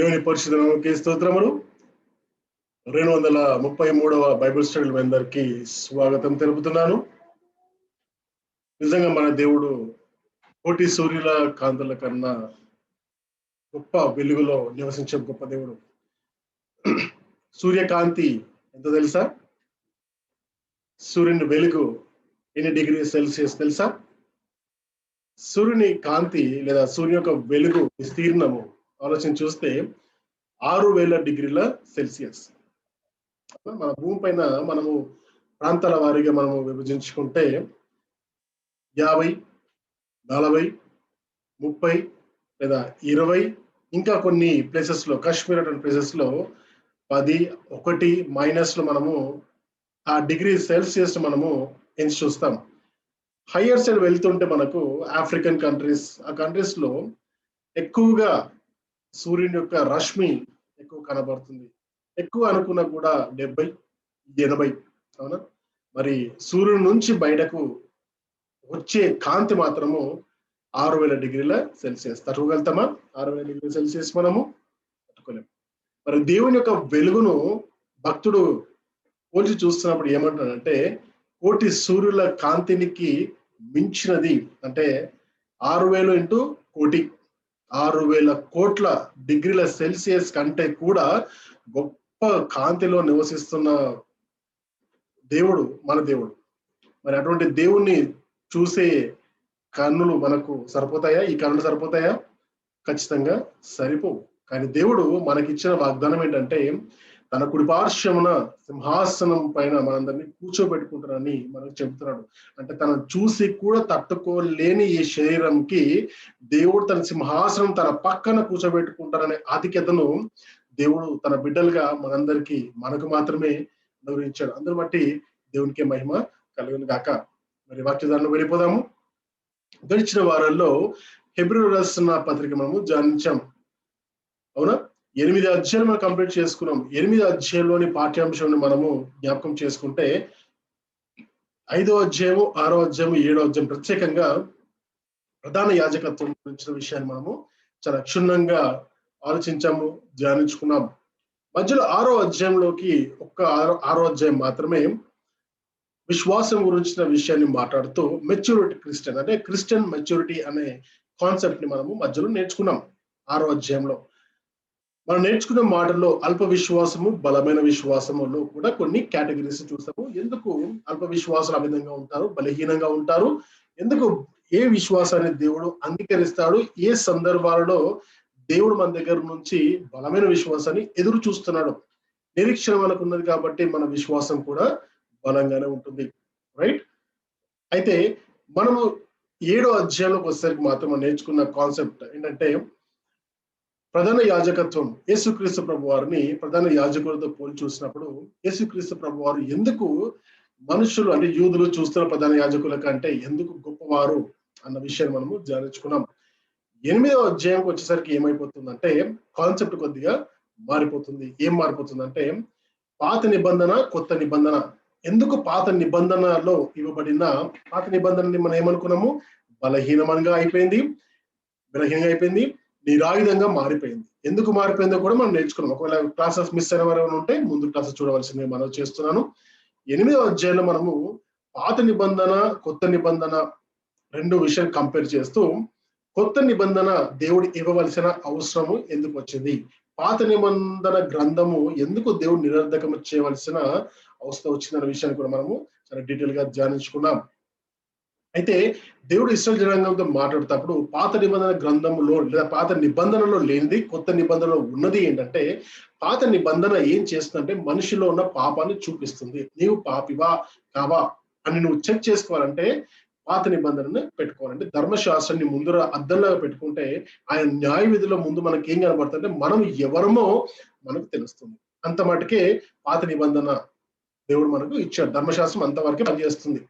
దేవుని పరిశుద్ధ నామమునకే స్తోత్రములు. 233వ బైబిల్ స్టడీ మీ అందరికీ స్వాగతం తెలుపుతున్నాను. నిజంగా మన దేవుడు కోటి సూర్యుల కాంతుల కన్నా గొప్ప వెలుగులో నివసించే గొప్ప దేవుడు. సూర్యకాంతి ఎంత తెలుసా? సూర్యుని వెలుగు ఎన్ని డిగ్రీ సెల్సియస్ తెలుసా? సూర్యుని కాంతి లేదా సూర్యుని యొక్క వెలుగు విస్తీర్ణము ఆలోచన చూస్తే 6000 డిగ్రీల సెల్సియస్. మన భూమి పైన మనము ప్రాంతాల వారీగా మనము విభజించుకుంటే 50, 40, 30 లేదా 20, ఇంకా కొన్ని ప్లేసెస్ లో కాశ్మీర్ అటువంటి ప్లేసెస్ లో 10, 1 మైనస్ లో మనము ఆ డిగ్రీ సెల్సియస్ మనము ఎంచి చూస్తాం. హయ్యర్ సైడ్ వెళ్తుంటే మనకు ఆఫ్రికన్ కంట్రీస్, ఆ కంట్రీస్ లో ఎక్కువగా సూర్యుని యొక్క రశ్మి ఎక్కువ కనబడుతుంది. ఎక్కువ అనుకున్నా కూడా 70, 80. అవునా? మరి సూర్యుని నుంచి బయటకు వచ్చే కాంతి మాత్రము 6000 డిగ్రీల సెల్సియస్. తట్టుకోగలుగుతామా? 6000 డిగ్రీల సెల్సియస్ మనము తట్టుకోలేము. మరి దేవుని యొక్క వెలుగును భక్తుడు పోల్చి చూస్తున్నప్పుడు ఏమంటాడంటే, కోటి సూర్యుల కాంతినికి మించినది, అంటే 6000 ఇంటూ కోటి, 6000 కోట్ల డిగ్రీల సెల్సియస్ కంటే కూడా గొప్ప కాంతిలో నివసిస్తున్న దేవుడు మన దేవుడు. మరి అటువంటి దేవుణ్ణి చూసే కన్నులు మనకు సరిపోతాయా? ఈ కన్నులు సరిపోతాయా? ఖచ్చితంగా సరిపోవు. కానీ దేవుడు మనకిచ్చిన వాగ్దానం ఏంటంటే, తన కుడిపార్శ్వమున సింహాసనం పైన మనందరినీ కూర్చోబెట్టుకుంటారని మనకు చెబుతున్నాడు. అంటే తనను చూసి కూడా తట్టుకోలేని ఈ శరీరంకి దేవుడు తన సింహాసనం తన పక్కన కూర్చోబెట్టుకుంటారనే ఆధిక్యతను దేవుడు తన బిడ్డలుగా మనందరికీ, మనకు మాత్రమే అనుగ్రహించాడు. అందరూ బట్టి దేవునికి మహిమ కలుగును గాక. మరి వాక్యదారులు వెళ్ళిపోదాము. గడిచిన వారాల్లో హెబ్రీయులకు రాసిన పత్రిక మనము ధ్యానించాం. అవునా? 8 అధ్యాయాలు మనం కంప్లీట్ చేసుకున్నాం. 8 అధ్యాయంలోని పాఠ్యాంశాన్ని మనము జ్ఞాపకం చేసుకుంటే 5వ అధ్యాయము, 6వ అధ్యాయము, 7వ అధ్యాయం ప్రత్యేకంగా ప్రధాన యాజకత్వం గురించిన విషయాన్ని మనము చాలా క్షుణ్ణంగా ఆలోచించాము, ధ్యానించుకున్నాం. మధ్యలో 6వ అధ్యాయంలోకి ఆరో అధ్యాయం మాత్రమే విశ్వాసం గురించిన విషయాన్ని మాట్లాడుతూ మెచ్యూరిటీ క్రిస్టియన్, అంటే క్రిస్టియన్ మెచ్యూరిటీ అనే కాన్సెప్ట్ ని మనము మధ్యలో నేర్చుకున్నాం. 6వ అధ్యాయంలో మనం నేర్చుకున్న మాటల్లో అల్ప విశ్వాసము, బలమైన విశ్వాసములో కూడా కొన్ని కేటగిరీస్ చూసాము. ఎందుకు అల్ప విశ్వాసాలు ఆ విధంగా ఉంటారు, బలహీనంగా ఉంటారు, ఎందుకు ఏ విశ్వాసాన్ని దేవుడు అంగీకరిస్తాడు, ఏ సందర్భాలలో దేవుడు మన దగ్గర నుంచి బలమైన విశ్వాసాన్ని ఎదురు చూస్తున్నాడు. నిరీక్షణ మనకు ఉన్నది కాబట్టి మన విశ్వాసం కూడా బలంగానే ఉంటుంది. రైట్? అయితే మనము 7వ అధ్యాయంలోకి వచ్చేసరికి మాత్రం మనం నేర్చుకున్న కాన్సెప్ట్ ఏంటంటే, ప్రధాన యాజకత్వం. యేసుక్రీస్తు ప్రభు వారిని ప్రధాన యాజకులతో పోల్చి చూసినప్పుడు యేసుక్రీస్తు ప్రభు వారు ఎందుకు మనుషులు, అంటే యూదులు చూస్తున్న ప్రధాన యాజకుల కంటే ఎందుకు గొప్పవారు అన్న విషయాన్ని మనము ధ్యానించుకున్నాం. 8వ అధ్యాయంకి వచ్చేసరికి ఏమైపోతుందంటే కాన్సెప్ట్ కొద్దిగా మారిపోతుంది. ఏం మారిపోతుందంటే, పాత నిబంధన, కొత్త నిబంధన. ఎందుకు పాత నిబంధనలో ఇవ్వబడిన పాత నిబంధనని మనం ఏమనుకున్నాము? బలహీనంగా అయిపోయింది, నిరాయుధంగా మారిపోయింది. ఎందుకు మారిపోయిందో కూడా మనం నేర్చుకున్నాం. ఒకవేళ క్లాసెస్ మిస్ అయిన వారు ఉంటే ముందు క్లాసెస్ చూడవలసింది మనం చేస్తున్నాను. 8వ అధ్యాయంలో మనము పాత నిబంధన, కొత్త నిబంధన రెండు విషయాలు కంపేర్ చేస్తూ, కొత్త నిబంధన దేవుడు ఇవ్వవలసిన అవసరము ఎందుకు వచ్చింది, పాత నిబంధన గ్రంథము ఎందుకు దేవుడు నిరర్ధకము చేయవలసిన అవసరం వచ్చిందన్న విషయాన్ని కూడా మనము చాలా డీటెయిల్ గా ధ్యానించుకున్నాం. అయితే దేవుడు ఇశ్రాయేలు జనాంగంతో మాట్లాడేటప్పుడు పాత నిబంధన గ్రంథంలో లేదా పాత నిబంధనలో లేనిది కొత్త నిబంధనలో ఉన్నది ఏంటంటే, పాత నిబంధన ఏం చేస్తుందంటే మనిషిలో ఉన్న పాపాన్ని చూపిస్తుంది. నీవు పాపివా కావా అని నువ్వు చెక్ చేసుకోవాలంటే పాత నిబంధనను పెట్టుకోవాలంటే ధర్మశాస్త్రాన్ని ముందు అద్దంలాగా పెట్టుకుంటే ఆయన న్యాయ విధిలో ముందు మనకి ఏం కనబడుతుందంటే మనం ఎవరమో మనకు తెలుస్తుంది. అంత మటుకే పాత నిబంధన దేవుడు మనకు ఇచ్చాడు. ధర్మశాస్త్రం అంతవరకే పనిచేస్తుంది.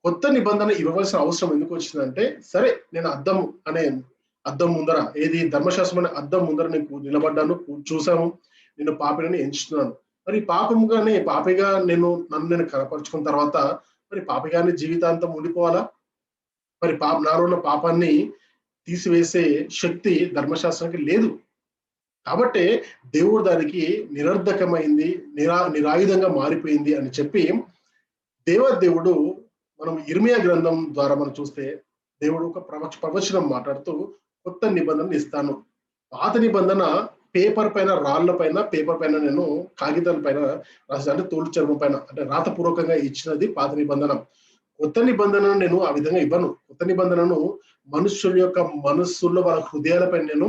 కొత్త నిబంధన ఇవ్వవలసిన అవసరం ఎందుకు వచ్చిందంటే, సరే నేను అద్దం ముందర, ఏది ధర్మశాస్త్రం అనే అద్దం ముందర నీకు నిలబడ్డాను, చూసాము, నేను పాపిని ఎంచుతున్నాను. మరి పాపిగా నన్ను నేను కనపరుచుకున్న తర్వాత మరి పాపిగానే జీవితాంతం ఉండిపోవాలా? మరి నాలో ఉన్న పాపాన్ని తీసివేసే శక్తి ధర్మశాస్త్రానికి లేదు. కాబట్టి దేవుడు దానికి నిరర్ధకమైంది, నిరాయుధంగా మారిపోయింది అని చెప్పి దేవుడు మనం ఇర్మియా గ్రంథం ద్వారా మనం చూస్తే దేవుడు ఒక ప్రవచనం మాట్లాడుతూ కొత్త నిబంధనలు ఇస్తాను. పాత నిబంధన పేపర్ పైన, రాళ్ల పైన, పేపర్ పైన, నేను కాగితాల పైన రాసి, అంటే తోలు చర్మం పైన, అంటే రాతపూర్వకంగా ఇచ్చినది పాత నిబంధన. కొత్త నిబంధనను నేను ఆ విధంగా ఇవ్వను. కొత్త నిబంధనను మనుషుల యొక్క మనస్సుల్లో, వాళ్ళ హృదయాలపై నేను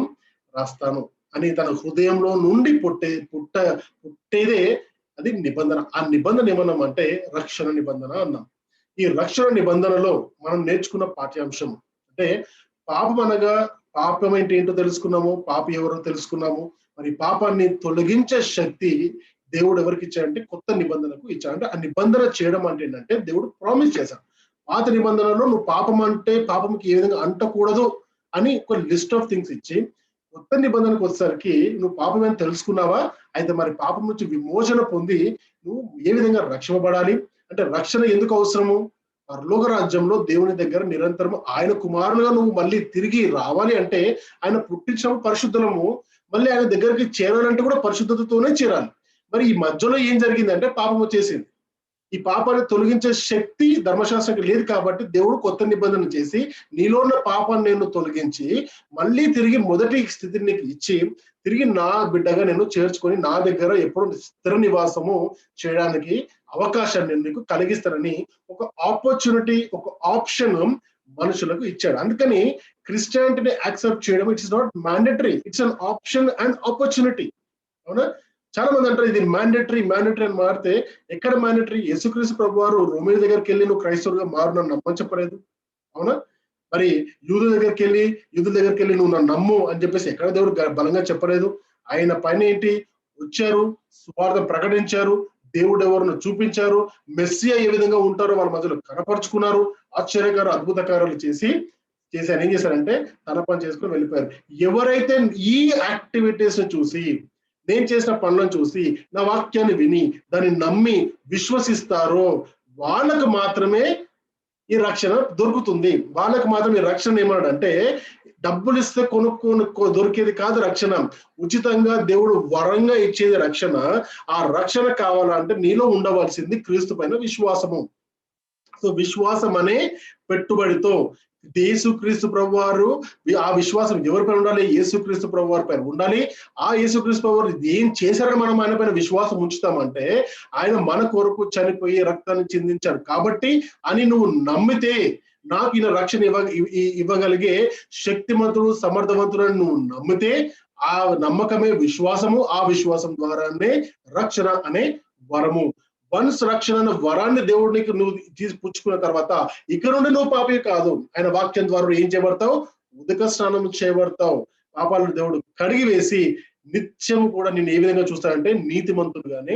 రాస్తాను అని, తన హృదయంలో నుండి పుట్టేదే అది నిబంధన. ఆ నిబంధన ఏమన్నాం అంటే రక్షణ నిబంధన అన్నాం. ఈ రక్షణ నిబంధనలో మనం నేర్చుకున్న పాఠ్యాంశం అంటే పాపం అనగా, పాపం ఏంటో తెలుసుకున్నాము, పాపి ఎవరో తెలుసుకున్నాము. మరి పాపాన్ని తొలగించే శక్తి దేవుడు ఎవరికి ఇచ్చాడంటే కొత్త నిబంధనకు ఇచ్చాడు. అంటే ఆ నిబంధన చేయడం అంటే ఏంటంటే దేవుడు ప్రామిస్ చేశాడు. పాత నిబంధనలో నువ్వు పాపం అంటే పాపంకి ఏ విధంగా అంటకూడదు అని ఒక లిస్ట్ ఆఫ్ థింగ్స్ ఇచ్చి, కొత్త నిబంధనకు వచ్చేసరికి నువ్వు పాపం అని తెలుసుకున్నావా, అయితే మరి పాపం నుంచి విమోచన పొంది నువ్వు ఏ విధంగా రక్షింపబడాలి, అంటే రక్షణ ఎందుకు అవసరము, పరలోక రాజ్యంలో దేవుని దగ్గర నిరంతరం ఆయన కుమారులుగా నువ్వు మళ్ళీ తిరిగి రావాలి అంటే, ఆయన పుట్టించడం పరిశుద్ధులము, మళ్ళీ ఆయన దగ్గరికి చేరాలంటే కూడా పరిశుద్ధతతోనే చేరాలి. మరి ఈ మధ్యలో ఏం జరిగిందంటే పాపం వచ్చేసింది. ఈ పాపాన్ని తొలగించే శక్తి ధర్మశాస్త్రానికి లేదు కాబట్టి దేవుడు కొత్త నిబంధన చేసి నీలో ఉన్న పాపాన్ని నేను తొలగించి మళ్ళీ తిరిగి మొదటి స్థితిని నీకు ఇచ్చి తిరిగి నా బిడ్డగా నేను చేర్చుకొని నా దగ్గర ఎప్పుడు స్థిర నివాసము చేయడానికి అవకాశాన్ని నేను నీకు కలిగిస్తానని ఒక ఆపర్చునిటీ, ఒక ఆప్షన్ మనుషులకు ఇచ్చాడు. అందుకని క్రిస్టియానిటీని యాక్సెప్ట్ చేయడం it's not mandatory, it's an option and opportunity. అవునా? చాలా మంది అంటారు ఇది మ్యాండేటరీ అని మారితే, ఎక్కడ మ్యాండేటరీ? యేసుక్రీస్తు ప్రభు వారు రోమిల దగ్గరికి వెళ్ళి నువ్వు క్రైస్తవులుగా మారు నన్ను నమ్మని చెప్పలేదు. అవునా? మరి యూదుల దగ్గరికి వెళ్ళి నువ్వు నన్ను నమ్ము అని చెప్పేసి ఎక్కడ దేవుడు బలంగా చెప్పలేదు. ఆయన పైన ఏంటి? వచ్చారు, సువార్త ప్రకటించారు, దేవుడు ఎవరిని చూపించారు, మెస్సియా ఏ విధంగా ఉంటారో వాళ్ళ మధ్యలో కనపరుచుకున్నారు, ఆశ్చర్యకార అద్భుతకారాలు చేసి ఆయన ఏం చేశారంటే తన పని చేసుకుని వెళ్ళిపోయారు. ఎవరైతే ఈ యాక్టివిటీస్ ని చూసి, నేను చేసిన పనులను చూసి, నా వాక్యాన్ని విని దాన్ని నమ్మి విశ్వసిస్తారో వాళ్ళకు మాత్రమే ఈ రక్షణ దొరుకుతుంది. వాళ్ళకు మాత్రం ఈ రక్షణ ఏమన్నాడంటే డబ్బులు ఇస్తే దొరికేది కాదు రక్షణ, ఉచితంగా దేవుడు వరంగా ఇచ్చేది రక్షణ. ఆ రక్షణ కావాలంటే నీలో ఉండవలసింది క్రీస్తు పైన విశ్వాసము. సో విశ్వాసం అనే పెట్టుబడితో యేసుక్రీస్తు ప్రభు వారు, ఆ విశ్వాసం ఎవరిపైన ఉండాలి? యేసుక్రీస్తు ప్రభు వారి పైన ఉండాలి. ఆ యేసుక్రీస్తు ప్రభు వారు ఏం చేశారని మనం ఆయన పైన విశ్వాసం ఉంచుతామంటే, ఆయన మన కొరకు చనిపోయి రక్తాన్ని చిందించాడు కాబట్టి అని నువ్వు నమ్మితే నాకు ఈయన రక్షణ ఇవ్వగలిగే శక్తిమంతుడు, సమర్థవంతుడు అని నువ్వు నమ్మితే ఆ నమ్మకమే విశ్వాసము. ఆ విశ్వాసం ద్వారానే రక్షణ అనే వరము. వన్స్ రక్షణ అనే వరాన్ని దేవుడికి నువ్వు తీసి పుచ్చుకున్న తర్వాత ఇక నుండి నువ్వు పాపి కాదు. ఆయన వాక్యం ద్వారా ఏం చేయబడతావు? ఉదక స్నానం చేయబడతావు. పాపాలను దేవుడు కడిగి వేసి నిత్యం కూడా నేను ఏ విధంగా చూస్తానంటే నీతిమంతుడుగానే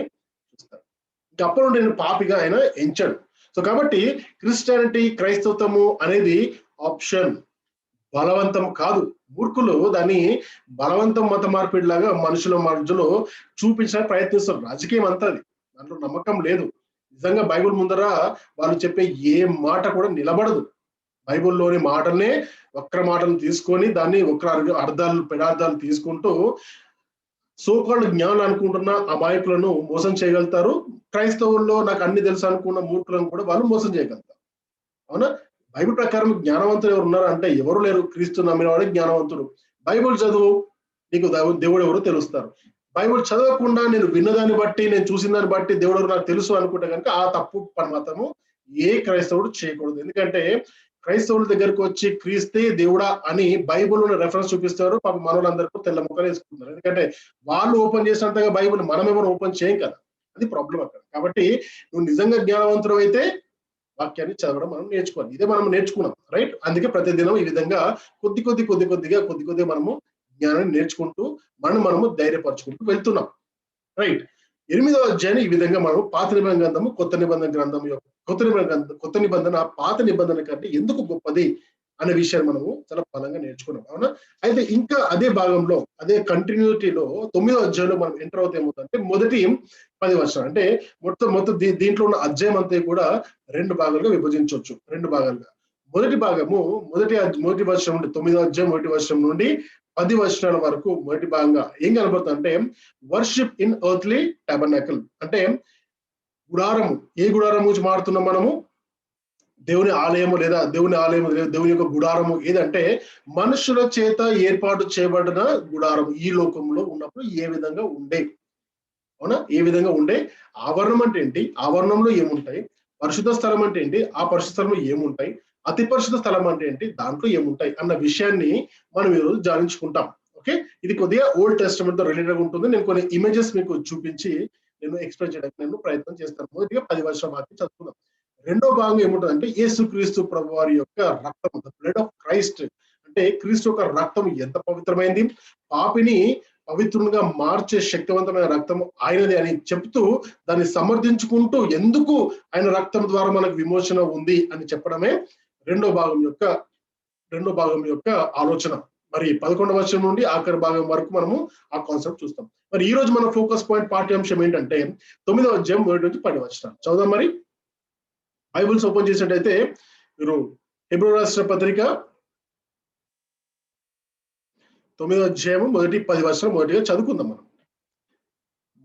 చూస్తాను. ఇంకా అప్పటి నుండి నేను పాపిగా ఆయన ఎంచాడు. సో కాబట్టి క్రిస్టియానిటీ, క్రైస్తవత్వము అనేది ఆప్షన్, బలవంతం కాదు. మూర్ఖులు దాన్ని బలవంతం మత మార్పిడిలాగా మనుషుల మధ్యలో చూపించడానికి ప్రయత్నిస్తారు. రాజకీయం అంతా అది, దాంట్లో నమ్మకం లేదు. నిజంగా బైబిల్ ముందర వాళ్ళు చెప్పే ఏ మాట కూడా నిలబడదు. బైబిల్లోని మాటల్నే, వక్ర మాటలు తీసుకొని దాన్ని పెడార్థాలు తీసుకుంటూ సోకాళ్ళు జ్ఞానం అనుకుంటున్న అమాయకులను మోసం చేయగలుగుతారు. క్రైస్తవుల్లో నాకు అన్ని తెలుసు అనుకున్న మూర్ఖులను కూడా వాళ్ళు మోసం చేయగలుగుతారు. అవునా? బైబిల్ ప్రకారం జ్ఞానవంతులు ఎవరు ఉన్నారు అంటే ఎవరు లేరు. క్రీస్తు నమ్మిన వాడే జ్ఞానవంతుడు. బైబిల్ చదువు, నీకు దేవుడు ఎవరు తెలుస్తారు. బైబిల్ చదవకుండా నేను విన్నదాన్ని బట్టి, నేను చూసిన దాన్ని బట్టి దేవుడు ఎవరు నాకు తెలుసు అనుకుంటే కనుక ఆ తప్పు పని మాత్రము ఏ క్రైస్తవుడు చేయకూడదు. ఎందుకంటే క్రైస్తవుల దగ్గరకు వచ్చి క్రీస్తే దేవుడా అని బైబిల్లో రెఫరెన్స్ చూపిస్తారు. పాప మనోళ్ళందరికీ తెల్ల ముక్కలు వేసుకుంటున్నారు. ఎందుకంటే వాళ్ళు ఓపెన్ చేసినంతగా బైబిల్ మనం ఎవరు ఓపెన్ చేయం కదా, అది ప్రాబ్లం అక్కడ. కాబట్టి నువ్వు నిజంగా జ్ఞానవంతుడు అయితే వాక్యాన్ని చదవడం మనం నేర్చుకోవాలి. ఇదే మనం నేర్చుకున్నాం, రైట్? అందుకే ప్రతిదినం ఈ విధంగా కొద్దిగా మనము జ్ఞానాన్ని నేర్చుకుంటూ మనము ధైర్యపరచుకుంటూ వెళ్తున్నాం, రైట్? 8వ అధ్యాయాన్ని ఈ విధంగా మనం పాత నిబంధన గ్రంథము, కొత్త నిబంధన గ్రంథం యొక్క కొత్త నిబంధన పాత నిబంధన కంటే ఎందుకు గొప్పది అనే విషయాన్ని మనము చాలా బలంగా నేర్చుకున్నాం. అవునా? అయితే ఇంకా అదే భాగంలో, అదే కంటిన్యూటీలో 9వ అధ్యాయంలో మనం ఎంటర్ అవుతే ఏమవుతుందంటే మొదటి 10 వర్షాలు, అంటే మొత్తం దీంట్లో ఉన్న అధ్యాయం అంతా కూడా 2 భాగాలుగా విభజించవచ్చు. 2 భాగాలుగా. మొదటి భాగము మొదటి వర్షం నుండి 9వ అధ్యాయం 1వ వర్షం నుండి 10 వచనాల వరకు మొదటి భాగంగా ఏం కనబడుతుంది అంటే వర్షిప్ ఇన్ ఎర్త్లీ టాబర్నాకల్, అంటే గుడారము, ఏ గుడారం గురించి మాడుతున్నాం మనము? దేవుని ఆలయము లేదా దేవుని యొక్క గుడారము ఏదంటే మనుషుల చేత ఏర్పాటు చేయబడిన గుడారం ఈ లోకంలో ఉన్నప్పుడు ఏ విధంగా ఉండే, అవునా, ఏ విధంగా ఉండే. ఆవరణం అంటే ఏంటి, ఆవరణంలో ఏముంటాయి, పరిశుద్ధ స్థలం అంటే ఏంటి, ఆ పరిశుద్ధ స్థలంలో ఏముంటాయి, అతి పరిశుద్ధ స్థలం అంటే ఏంటి, దాంట్లో ఏముంటాయి అన్న విషయాన్ని మనం ఈరోజు ధ్యానించుకుంటాం. ఓకే, ఇది కొద్దిగా ఓల్డ్ టెస్టమెంట్ తో రిలేటెడ్ ఉంటుంది. నేను కొన్ని ఇమేజెస్ మీకు చూపించి నేను ఎక్స్ప్లెయిన్ చేయడానికి నేను ప్రయత్నం చేస్తాను. మొదటిగా 10 వర్షం వాక్యం చదువుకుందాం. రెండో భాగం ఏముంటుందంటే యేసుక్రీస్తు ప్రభు వారి యొక్క రక్తం, ద బ్లడ్ ఆఫ్ క్రైస్ట్, అంటే క్రీస్తు యొక్క రక్తం ఎంత పవిత్రమైంది, పాపిని పవిత్రునిగా మార్చే శక్తివంతమైన రక్తం ఆయనది అని చెప్తూ దాన్ని సమర్థించుకుంటూ ఎందుకు ఆయన రక్తం ద్వారా మనకు విమోచన ఉంది అని చెప్పడమే రెండో భాగం యొక్క ఆలోచన. మరి 11వ వచనం నుండి ఆఖరి భాగం వరకు మనము ఆ కాన్సెప్ట్ చూస్తాం. మరి ఈ రోజు మన ఫోకస్ పాయింట్ పాఠ్యాంశం ఏంటంటే 9వ అధ్యాయం 1 నుంచి 10 వచనాలు చదువుదాం. మరి బైబిల్స్ ఓపెన్ చేసినట్టయితే మీరు హెబ్రీ రాసిన పత్రిక 9వ అధ్యాయం 1-10 వచనం మొదటిగా చదువుకుందాం. మనం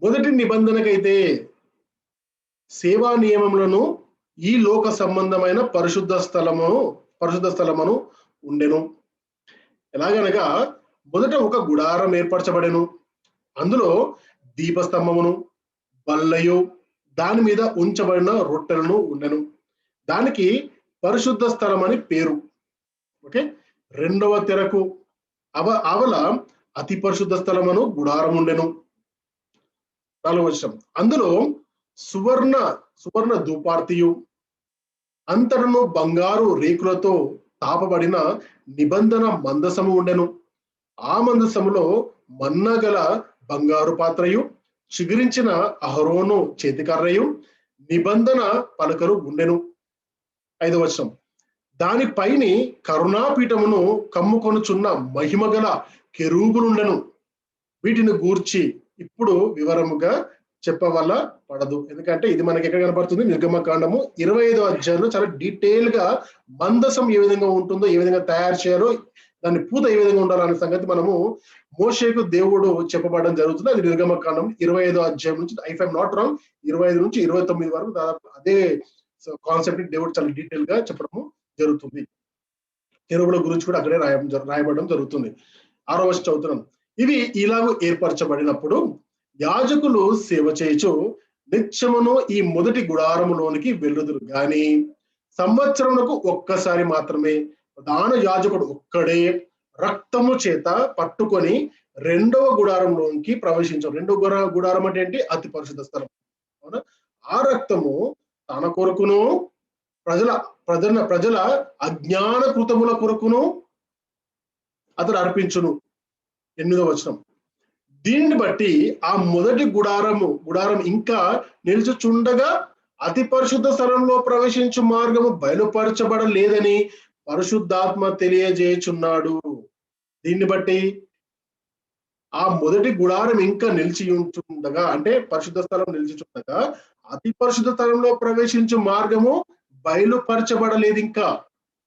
మొదటి నిబంధనకైతే సేవా నియమములను ఈ లోక సంబంధమైన పరిశుద్ధ స్థలమును ఉండెను. ఎలాగనగా మొదట ఒక గుడారం ఏర్పరచబడెను, అందులో దీపస్తంభమును బల్లయు దాని మీద ఉంచబడిన రొట్టెలను ఉండెను. దానికి పరిశుద్ధ స్థలం అని పేరు. ఓకే, రెండవ తెరకు అవల అతి పరిశుద్ధ స్థలమును గుడారం ఉండెను. 4వ వచనం, అందులో సువర్ణ ధూపార్తియు అంతటను బంగారు రేకులతో తాపబడిన నిబంధన మందసము ఉండెను. ఆ మందసములో మన్నగల బంగారు పాత్రయు చిగురించిన అహరోను చేతికర్రయు నిబంధన పలకలు ఉండెను. 5వ వచనం, దానిపైని కరుణాపీఠమును కమ్ముకొనుచున్న మహిమగల కెరూబులుండెను. వీటిని గూర్చి ఇప్పుడు వివరముగా చెప్పవల్ల పడదు, ఎందుకంటే ఇది మనకి ఎక్కడ కనపడుతుంది, నిర్గమకాండము 25వ అధ్యాయంలో చాలా డీటెయిల్ గా మందసం ఏ విధంగా ఉంటుందో, ఏ విధంగా తయారు చేయాలో, దాని పూత ఏ విధంగా ఉండాలనే సంగతి మనము మోషేకు దేవుడు చెప్పబడడం జరుగుతుంది. అది నిర్గమకాండం 25వ అధ్యాయం నుంచి, ఇఫ్ ఐఎమ్ నాట్ రాంగ్, 25 నుంచి 29 వరకు దాదాపు అదే కాన్సెప్ట్ దేవుడు చాలా డీటెయిల్ గా చెప్పడము జరుగుతుంది. కెరూబుల గురించి కూడా అక్కడే రాయబడడం జరుగుతుంది. 6వ వచనం చదువుతున్నాం. ఇవి ఇలాగూ ఏర్పరచబడినప్పుడు యాజకులు సేవ చేయుచు నిత్యమును ఈ మొదటి గుడారములోనికి వెళ్ళుదురు గాని సంవత్సరమునకు ఒక్కసారి మాత్రమే ప్రధాన యాజకుడు ఒక్కడే రక్తము చేత పట్టుకొని రెండవ గుడారంలోనికి ప్రవేశించారు. రెండవ గుడారం అంటే ఏంటి? అతి పరిశుద్ధ స్థలం. అవునా? ఆ రక్తము తన కొరకును ప్రజల అజ్ఞాన కృతముల కొరకును అతడు అర్పించును. 8వ వచనం, దీన్ని బట్టి ఆ మొదటి గుడారం ఇంకా నిలుచుచుండగా అతి పరిశుద్ధ స్థలంలో ప్రవేశించు మార్గము బయలుపరచబడలేదని పరిశుద్ధాత్మ తెలియజేయుచున్నాడు. దీన్ని బట్టి ఆ మొదటి గుడారం ఇంకా నిలిచి ఉంటుండగా, అంటే పరిశుద్ధ స్థలం నిలిచిచుండగా అతి పరిశుద్ధ స్థలంలో ప్రవేశించు మార్గము బయలుపరచబడలేదు. ఇంకా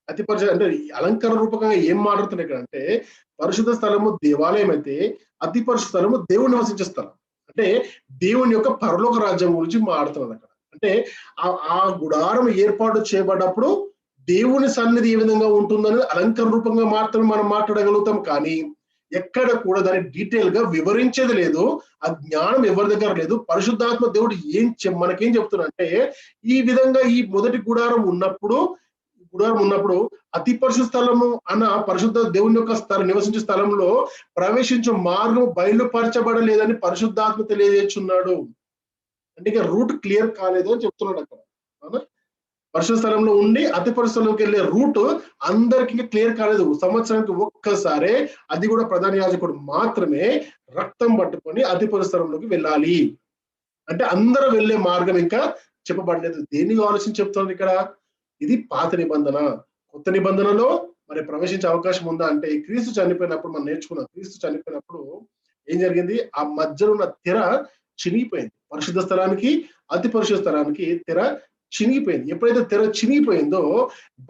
అతి పరిశుద్ధ అంటే అలంకార రూపకంగా ఏం మాట్లాడుతున్నాయి ఇక్కడ అంటే, పరిశుద్ధ స్థలము దేవాలయం అయితే అతి పరిశుద్ధ స్థలము దేవుడు నివసించే స్థలం. అంటే దేవుని యొక్క పరలోక రాజ్యం గురించి మాట్లాడుతున్నది అక్కడ. అంటే ఆ గుడారం ఏర్పాటు చేయబడ్డప్పుడు దేవుని సన్నిధి ఏ విధంగా ఉంటుందని అలంకార రూపంగా మాత్రమే మనం మాట్లాడగలుగుతాం, కానీ ఎక్కడ కూడా దాన్ని డీటెయిల్ గా వివరించేది లేదు. ఆ జ్ఞానం ఎవరి దగ్గర లేదు. పరిశుద్ధాత్మ దేవుడు మనకేం చెప్తున్నంటే, ఈ విధంగా ఈ మొదటి గుడారం ఉన్నప్పుడు అతి పరిశుద్ధ స్థలము అన్న పరిశుద్ధ దేవుని యొక్క నివసించే స్థలంలో ప్రవేశించే మార్గం బయలుపరచబడలేదని పరిశుద్ధాత్మ తెలియజేస్తున్నాడు. అంటే ఇక రూట్ క్లియర్ కాలేదు అని చెప్తున్నాడు అక్కడ. అవునా? పరిశుద్ధ స్థలంలో ఉండి అతి పరిశుద్ధంలోకి వెళ్ళే రూట్ అందరికి క్లియర్ కాలేదు. సంవత్సరానికి ఒక్కసారే, అది కూడా ప్రధాన యాజకుడు మాత్రమే రక్తం పట్టుకొని అతి పరిశుద్ధంలోకి వెళ్ళాలి. అంటే అందరూ వెళ్ళే మార్గం ఇంకా చెప్పబడలేదు. దేనికి ఆలోచన చెప్తుంది ఇక్కడ? ఇది పాత నిబంధన. కొత్త నిబంధనలో మరి ప్రవేశించే అవకాశం ఉందా అంటే, క్రీస్తు చనిపోయినప్పుడు మనం నేర్చుకున్నాం. క్రీస్తు చనిపోయినప్పుడు ఏం జరిగింది? ఆ మధ్యలో ఉన్న తెర చినిగిపోయింది. పరిశుద్ధ స్థలానికి అతి పరిశుద్ధ స్థలానికి తెర చినిగిపోయింది. ఎప్పుడైతే తెర చినిగిపోయిందో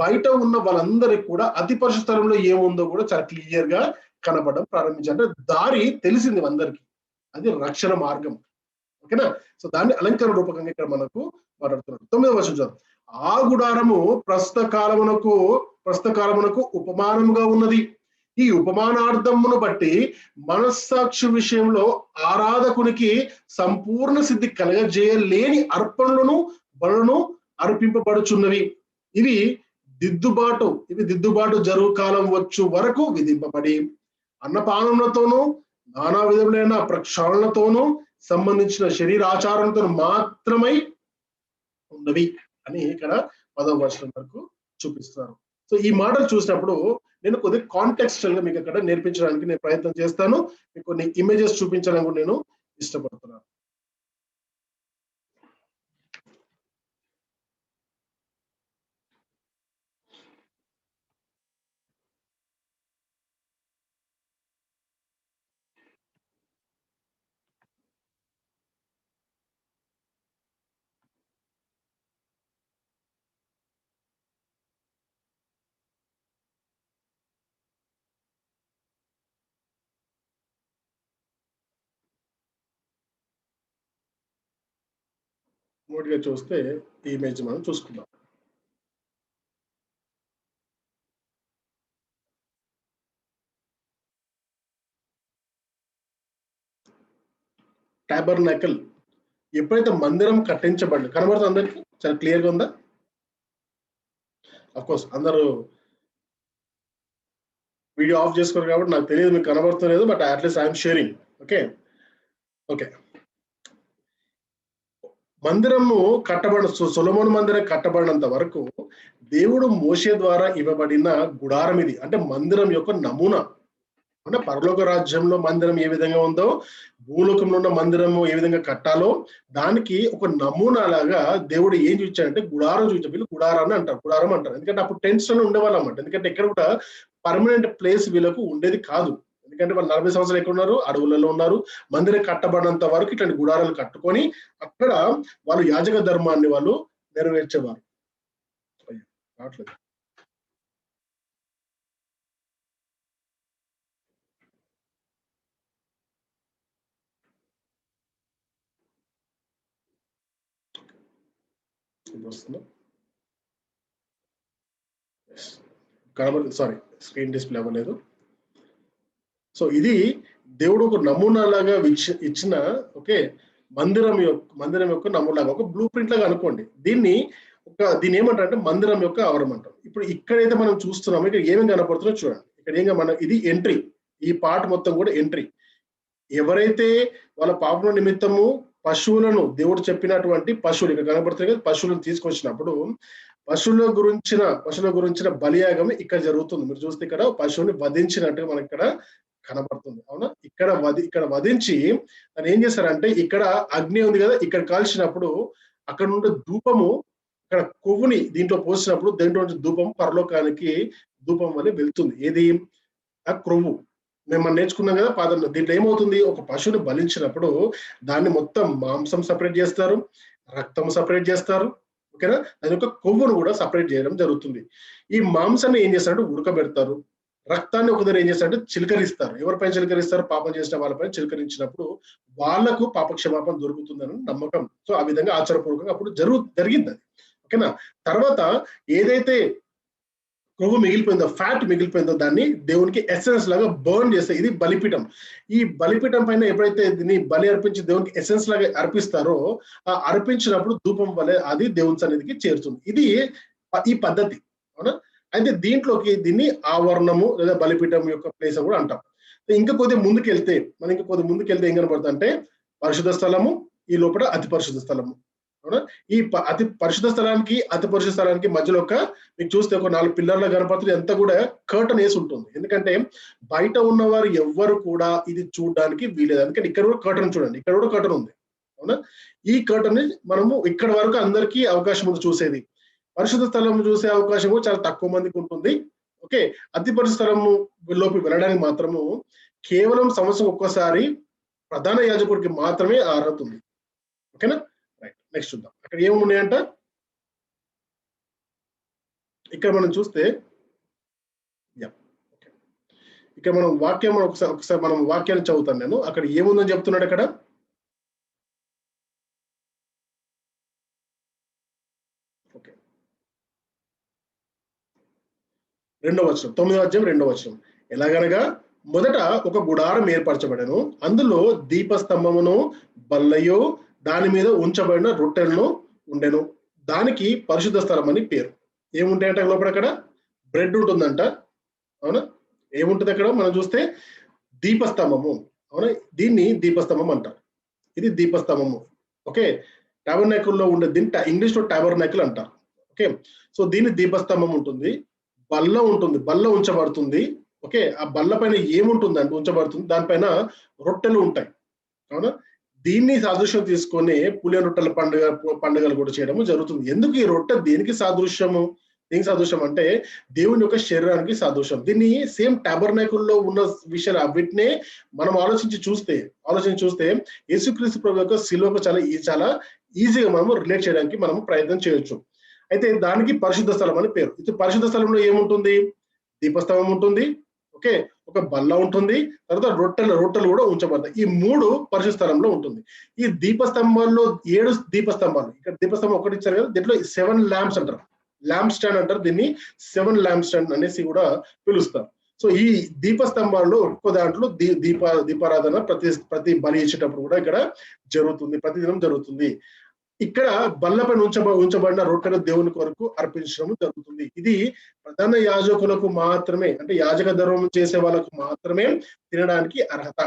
బయట ఉన్న వాళ్ళందరికీ కూడా అతి పరిశుద్ధ స్థలంలో ఏముందో కూడా చాలా క్లియర్ గా కనపడడం ప్రారంభించారు. అంటే దారి తెలిసింది అందరికి, అది రక్షణ మార్గం. ఓకేనా? సో దాన్ని అలంకార రూపకంగా ఇక్కడ మనకు మాట్లాడుతున్నారు. 9వ వచనం చూద్దాం. ఆ గుడారము ప్రస్తుత కాలమునకు ఉపమానముగా ఉన్నది. ఈ ఉపమానార్థమును బట్టి మనస్సాక్షి విషయంలో ఆరాధకునికి సంపూర్ణ సిద్ధి కలగజేయలేని అర్పణలను బలులను అర్పింపబడుచున్నవి. ఇవి దిద్దుబాటు జరుగు కాలం వచ్చు వరకు విధింపబడి అన్నపానములతోనూ నానా విధములైన ప్రక్షాళనతోనూ సంబంధించిన శరీరాచారంతో మాత్రమై ఉన్నవి అని ఇక్కడ 10వ వచనం వరకు చూపిస్తారు. సో ఈ మాటలు చూసినప్పుడు నేను కొద్దిగా కాంటెక్స్చువల్ గా మీకు అక్కడ నేర్పించడానికి నేను ప్రయత్నం చేస్తాను. మీకు కొన్ని ఇమేజెస్ చూపించడానికి కూడా నేను ఇష్టపడుతున్నాను. మొదటిగా చూస్తే ఈ ఇమేజ్ మనం చూసుకుందాం. టాబర్నాకల్ ఎప్పుడైతే మందిరం కట్టించబడి కనబడుతుంది అందరికి చాలా క్లియర్ గా ఉందా? అఫ్ కోర్స్ అందరూ వీడియో ఆఫ్ చేసుకోరు కాబట్టి నాకు తెలియదు మీకు కనబడుతులేదు, but at least I'm sharing. Okay okay మందిరము సొలొమోను మందిరం కట్టబడినంత వరకు దేవుడు మోషే ద్వారా ఇవ్వబడిన గుడారం ఇది. అంటే మందిరం యొక్క నమూనా. అంటే పరలోక రాజ్యంలో మందిరం ఏ విధంగా ఉందో, భూలోకంలో ఉన్న మందిరము ఏ విధంగా కట్టాలో దానికి ఒక నమూనా లాగా దేవుడు ఏం చూపించాడంటే గుడారం చూపించాడు. వీళ్ళు గుడారాన్ని అంటారు, గుడారం అంటారు. ఎందుకంటే అప్పుడు టెంట్స్ లో ఉండేవాళ్ళు అన్నమాట. ఎందుకంటే ఎక్కడ కూడా పర్మనెంట్ ప్లేస్ వీళ్ళకు ఉండేది కాదు. ఎందుకంటే వాళ్ళు 40 సంవత్సరాలు ఎక్కడ ఉన్నారు, అడవులలో ఉన్నారు. మందిరం కట్టబడినంత వరకు ఇట్లాంటి గుడారాలు కట్టుకొని అక్కడ వాళ్ళు యాజక ధర్మాన్ని వాళ్ళు నెరవేర్చేవారు. రావట్లేదు. వస్తుందా? సారీ, స్క్రీన్ డిస్ప్లే అవ్వలేదు. సో ఇది దేవుడు ఒక నమూనా లాగా ఇచ్చిన ఓకే మందిరం యొక్క నమూనాగా ఒక బ్లూ ప్రింట్ లాగా అనుకోండి. దీన్ని ఏమంటారంటే మందిరం యొక్క ఆవరణం అంటాం. ఇప్పుడు ఇక్కడైతే మనం చూస్తున్నాము, ఇక్కడ ఏమేమి కనపడుతుందో చూడండి. ఇక్కడ ఏం ఇది ఎంట్రీ, ఈ పార్ట్ మొత్తం కూడా ఎంట్రీ. ఎవరైతే వాళ్ళ పాపల నిమిత్తము పశువులను దేవుడు చెప్పినటువంటి పశువులు ఇక్కడ కనబడుతున్నాయి కదా, పశువులను తీసుకొచ్చినప్పుడు పశువుల గురించిన బలియాగం ఇక్కడ జరుగుతుంది. మీరు చూస్తే ఇక్కడ పశువుని వధించినట్టుగా మనకి ఇక్కడ కనబడుతుంది. అవునా? ఇక్కడ వధించి తను ఏం చేస్తారంటే ఇక్కడ అగ్ని ఉంది కదా, ఇక్కడ కాల్చినప్పుడు అక్కడ నుండి ధూపము, ఇక్కడ కొవ్వుని దీంట్లో పోసినప్పుడు దీంట్లో నుంచి ధూపం పరలోకానికి ధూపం వల్ల వెళ్తుంది. ఏది? ఆ క్రొవ్వు. మేము నేర్చుకున్నాం కదా పాదంలో. దీంట్లో ఏమవుతుంది, ఒక పశువుని బలించినప్పుడు దాన్ని మొత్తం మాంసం సపరేట్ చేస్తారు, రక్తం సపరేట్ చేస్తారు. ఓకేనా? దాని యొక్క కొవ్వును కూడా సపరేట్ చేయడం జరుగుతుంది. ఈ మాంసాన్ని ఏం చేస్తారంటే ఉడకబెడతారు, రక్తాన్ని ఒక దగ్గర ఏం చేస్తారంటే చిలకరిస్తారు. ఎవరిపైన చిలకరిస్తారు? పాపం చేసిన వాళ్ళపైన చిలకరించినప్పుడు వాళ్లకు పాపక్షమాపణ దొరుకుతుందని నమ్మకం. సో ఆ విధంగా ఆచారపూర్వకంగా అప్పుడు జరిగింది అది. ఓకేనా? తర్వాత ఏదైతే కొవ్వు మిగిలిపోయిందో, ఫ్యాట్ మిగిలిపోయిందో దాన్ని దేవునికి ఎసెన్స్ లాగా బర్న్ చేస్తే, ఇది బలిపీఠం. ఈ బలిపీఠం పైన ఎప్పుడైతే దీన్ని బలి అర్పించి దేవునికి ఎసెన్స్ లాగా అర్పిస్తారో, ఆ అర్పించినప్పుడు ధూపం వలె అది దేవుని సన్నిధికి చేరుతుంది. ఇది ఈ పద్ధతి. అవునా? అయితే దీంట్లోకి దీన్ని ఆవరణము లేదా బలిపీఠం యొక్క ప్లేస్ కూడా అంటాం. ఇంకా కొద్దిగా ముందుకెళ్తే ఏం కనబడుతుంది అంటే పరిశుద్ధ స్థలము, ఈ లోపల అతి పరిశుద్ధ స్థలము. అవునా? ఈ అతి పరిశుద్ధ స్థలానికి మధ్యలో మీకు చూస్తే ఒక 4 పిల్లర్ల గణపతులు ఎంత కూడా కర్టన్ వేసి ఉంటుంది. ఎందుకంటే బయట ఉన్నవారు ఎవ్వరు కూడా ఇది చూడడానికి వీలేదు. అందుకని ఇక్కడ కూడా కర్టన్ చూడండి, ఇక్కడ కూడా కర్టన్ ఉంది. అవునా? ఈ కర్టన్ మనము ఇక్కడ వరకు అందరికీ అవకాశం ఉంది చూసేది. పరిశుద్ధ స్థలం చూసే అవకాశము చాలా తక్కువ మందికి ఉంటుంది. ఓకే, అతి పరిశుద్ధ స్థలము లోకి వెళ్ళడానికి మాత్రము కేవలం సంవత్సరం ఒక్కసారి ప్రధాన యాజకుడికి మాత్రమే అర్హత ఉంది. ఓకేనా? రైట్, నెక్స్ట్ చూద్దాం. అక్కడ ఏమున్నాయంట, ఇక్కడ మనం చూస్తే ఇక్కడ మనం వాక్యం ఒకసారి మనం వాక్యాన్ని చదువుతాను నేను. అక్కడ ఏముందని చెప్తున్నాడు అక్కడ? ఓకే, 2వ వచనం, 9వ అధ్యాయం 2వ వచనం. ఎలాగనగా మొదట ఒక గుడారం ఏర్పరచబడెను, అందులో దీపస్తంభమును బల్లయు దాని మీద ఉంచబడిన రొట్టెలను ఉండెను. దానికి పరిశుద్ధ స్థలం అని పేరు. ఏముంటాయంట లోపల? అక్కడ బ్రెడ్ ఉంటుందంట. అవునా? ఏముంటుంది అక్కడ? మనం చూస్తే దీపస్తంభము. అవునా? దీన్ని దీపస్తంభం అంటారు. ఇది దీపస్తంభము. ఓకే, టాబర్నాకిల్లో ఉండే దీన్ని ఇంగ్లీష్ లో టాబర్నాకిల్ అంటారు. ఓకే, సో దీన్ని దీపస్తంభం ఉంటుంది, బల్ల ఉంటుంది, బల్ల ఉంచబడుతుంది. ఓకే, ఆ బల్ల పైన ఏముంటుంది అంటే ఉంచబడుతుంది, దానిపైన రొట్టెలు ఉంటాయి. అవునా? దీన్ని సాదృశ్యం తీసుకొని పులియ రొట్టెల పండుగలు కూడా చేయడము జరుగుతుంది. ఎందుకు ఈ రొట్టె దేనికి సాదృశ్యము? దేనికి సాదృశ్యం అంటే దేవుని యొక్క శరీరానికి సాదృశ్యం. దీన్ని సేమ్ టాబర్నాకిల్లో ఉన్న విషయాలు వీటినే మనం ఆలోచించి చూస్తే యేసుక్రీస్తు ప్రభు యొక్క శిలువకు చాలా ఈజీగా మనము రిలేట్ చేయడానికి మనం ప్రయత్నం చేయొచ్చు. అయితే దానికి పరిశుద్ధ స్థలం అని పేరు. ఇది పరిశుద్ధ స్థలంలో ఏముంటుంది? దీపస్తంభం ఉంటుంది, ఓకే, ఒక బల్ల ఉంటుంది, తర్వాత రొట్టెలు కూడా ఉంచబడతాయి. ఈ 3 పరిశుద్ధ స్థలంలో ఉంటుంది. ఈ దీపస్తంభాల్లో 7 దీపస్తంభాలు. ఇక్కడ దీపస్తంభం ఒకటి ఇచ్చారు కదా, దీంట్లో 7 ల్యాంప్స్ అంటారు, ల్యాంప్ స్టాండ్ అంటారు దీన్ని. 7 ల్యాంప్ స్టాండ్ అనేసి కూడా పిలుస్తారు. సో ఈ దీపస్తంభాల్లో ఒక్కో దాంట్లో దీపారాధన ప్రతి బలి ఇచ్చేటప్పుడు కూడా ఇక్కడ జరుగుతుంది, ప్రతిదినం జరుగుతుంది. ఇక్కడ బల్లపైన ఉంచబడిన రొట్టెలు దేవుని కొరకు అర్పించడం జరుగుతుంది. ఇది ప్రధాన యాజకులకు మాత్రమే, అంటే యాజక ధర్మం చేసే వాళ్ళకు మాత్రమే తినడానికి అర్హత.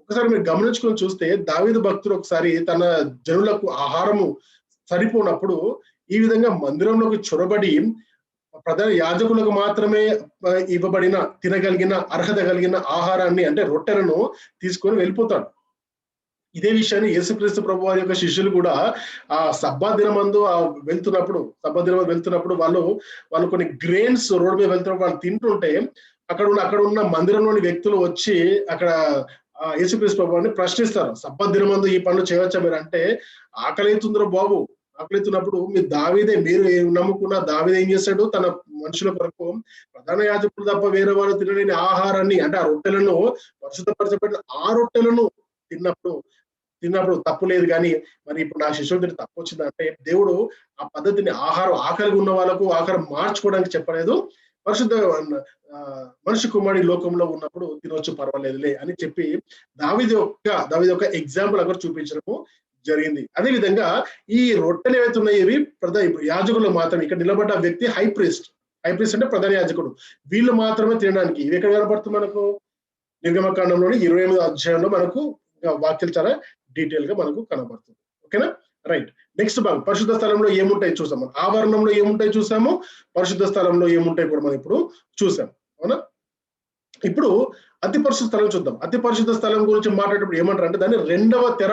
ఒకసారి మీరు గమనించుకొని చూస్తే దావీదు భక్తుడు ఒకసారి తన జనులకు ఆహారము సరిపోనప్పుడు ఈ విధంగా మందిరంలోకి చొరబడి ప్రధాన యాజకులకు మాత్రమే ఇవ్వబడిన తినగలిగిన అర్హత కలిగిన ఆహారాన్ని, అంటే రొట్టెలను తీసుకొని వెళ్ళిపోతాడు. ఇదే విషయాన్ని యేసుక్రీస్తు ప్రభు వారి యొక్క శిష్యులు కూడా ఆ సబ్బాత్ దినమందు వెళ్తున్నప్పుడు వాళ్ళు కొన్ని గ్రెయిన్స్ రోడ్డు మీద వెళ్తున్నప్పుడు వాళ్ళు తింటుంటే అక్కడ ఉన్న మందిరంలోని వ్యక్తులు వచ్చి అక్కడ యేసుక్రీస్తు ప్రభు వారిని ప్రశ్నిస్తారు. సబ్బాత్ దినమందు ఈ పనులు చేయవచ్చా మీరు అంటే, ఆకలి అవుతుందిరో బాబు, ఆకలి అవుతున్నప్పుడు మీరు నమ్ముకున్న దావీదే ఏం చేస్తాడు? తన మనుషుల కొరకు ప్రధాన యాజకులు తప్ప వేరే వాళ్ళు తినలేని ఆహారాన్ని, అంటే ఆ రొట్టెలను పరిశుద్ధపరచబడిన ఆ రొట్టెలను తిన్నప్పుడు తప్పు లేదు. కానీ మరి ఇప్పుడు నా శిష్యుల దగ్గర తప్పు వచ్చిందంటే దేవుడు ఆ పద్ధతిని ఆకలిగా ఉన్న వాళ్ళకు ఆహారం మార్చుకోవడానికి చెప్పలేదు. పరిశుద్ధ మనిషి కుమారుడి లోకంలో ఉన్నప్పుడు తినొచ్చు, పర్వాలేదులే అని చెప్పి దావీదు యొక్క ఎగ్జాంపుల్ అక్కడ చూపించడము జరిగింది. అదే విధంగా ఈ రొట్టెలు ఏవైతే ఉన్నాయి ఇవి యాజకులు మాత్రమే. ఇక్కడ నిలబడ్డ వ్యక్తి హై ప్రీస్ట్ అంటే ప్రధాన యాజకుడు. వీళ్ళు మాత్రమే తినడానికి. ఇవి ఎక్కడ కనపడుతుంది మనకు? నిర్గమకాండంలోని 28వ అధ్యాయంలో మనకు వాక్యాలు చాలా డీటెయిల్ గా మనకు కనబడుతుంది. ఓకేనా? రైట్. నెక్స్ట్ భాగం పరిశుద్ధ స్థలంలో ఏముంటాయి చూసాము. ఆవరణంలో ఏముంటాయి చూసాము, పరిశుద్ధ స్థలంలో ఏముంటాయి కూడా మనం ఇప్పుడు చూసాం. అవునా? ఇప్పుడు అతి పరిశుద్ధ స్థలం చూద్దాం. అతి పరిశుద్ధ స్థలం గురించి మాట్లాడేటప్పుడు ఏమంటారు అంటే దాన్ని 2వ తెర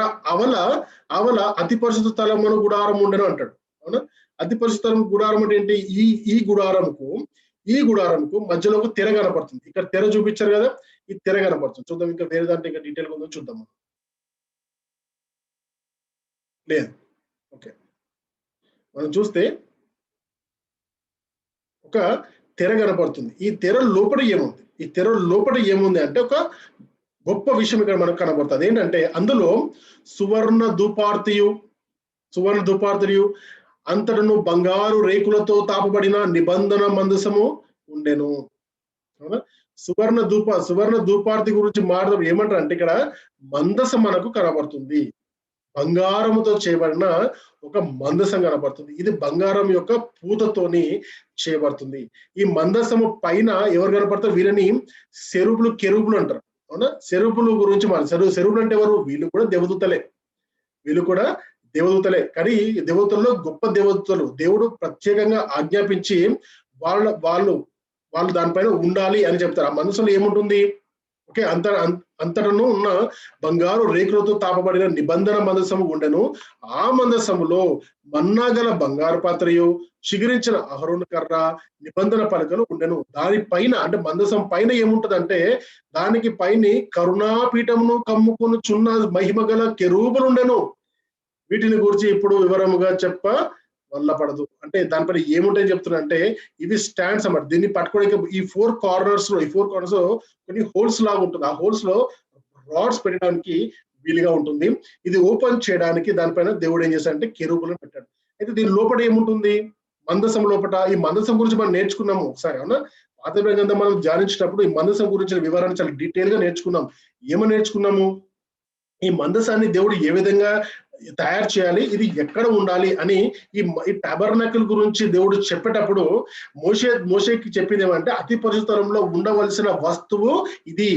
అవల అతి పరిశుద్ధ స్థలం గుడారం ఉండను అంటాడు. అవునా? అతి పరిశుద్ధ స్థలం గుడారం అంటే ఏంటి? ఈ గుడారంకు మధ్యలో ఒక తెర కనపడుతుంది. ఇక్కడ తెర చూపించారు కదా, ఈ తెర కనపడుతుంది. చూద్దాం, ఇంకా వేరే దాంట్లో ఇంకా డీటెయిల్ గా ఉందో చూద్దాం. లేదు, ఓకే, మనం చూస్తే ఒక తెర కనపడుతుంది. ఈ తెర లోపల ఏముంది అంటే ఒక గొప్ప విషయం ఇక్కడ మనకు కనబడుతుంది. ఏంటంటే అందులో సువర్ణ ధూపార్తియు అంతటను బంగారు రేకులతో తాపబడిన నిబంధన మందసము ఉండెను. సువర్ణ ధూపార్తి గురించి మాట్లాడడం ఏమంటారు అంటే ఇక్కడ మందసం మనకు కనబడుతుంది. బంగారముతో చేయబడిన ఒక మందసం కనబడుతుంది. ఇది బంగారం యొక్క పూతతోని చేయబడుతుంది. ఈ మందసము పైన ఎవరు కనపడతారు? వీళ్ళని కెరూబులు అంటారు. అవునా? సెరూబులు గురించి సెరూబులు అంటే ఎవరు? వీళ్ళు కూడా దేవదూతలే. కానీ దేవదూతల్లో గొప్ప దేవదూతలు. దేవుడు ప్రత్యేకంగా ఆజ్ఞాపించి వాళ్ళు దానిపైన ఉండాలి అని చెప్తారు. ఆ మందసంలో ఏముంటుంది? ఓకే, అంతటను ఉన్న బంగారు రేకులతో తాపబడిన నిబంధన మందసము ఉండెను. ఆ మందసములో మన్నాగల బంగారు పాత్రయు చిగురించిన అహరోను కర్ర నిబంధన పలకలు ఉండెను. దానిపైన అంటే మందసం పైన ఏముంటదంటే దానికి పైన కరుణాపీఠమును కమ్ముకొనుచున్న మహిమ గల కెరూబులు ఉండెను. వీటిని గురించి ఇప్పుడు వివరముగా వల్ల పడదు. అంటే దానిపైన ఏముంటాయని చెప్తున్నా అంటే ఇవి స్టాండ్స్ అన్నమాట. దీన్ని పట్టుకోవడానికి ఈ ఫోర్ కార్నర్స్ కొన్ని హోల్స్ లాగా ఉంటుంది. ఆ హోల్స్ లో రాడ్స్ పెట్టడానికి వీలుగా ఉంటుంది. ఇది ఓపెన్ చేయడానికి దానిపైన దేవుడు ఏం చేశాడంటే కెరూబులను పెట్టాడు. అయితే దీని లోపల ఏముంటుంది? మందసం లోపల. ఈ మందసం గురించి మనం నేర్చుకున్నాము ఒకసారి, అవునా? పాత గ్రంథం మనం ధ్యానించినప్పుడు ఈ మందసం గురించిన వివరణ చాలా డీటెయిల్ గా నేర్చుకున్నాం. ఏమని నేర్చుకున్నాము? ఈ మందసాన్ని దేవుడు ఏ విధంగా తయారు చేయాలి, ఇది ఎక్కడ ఉండాలి అని ఈ టాబర్నాకిల్ గురించి దేవుడు చెప్పేటప్పుడు మోషేకి చెప్పింది ఏమంటే అతి పరిశుద్ధంలో ఉండవలసిన వస్తువు ఇది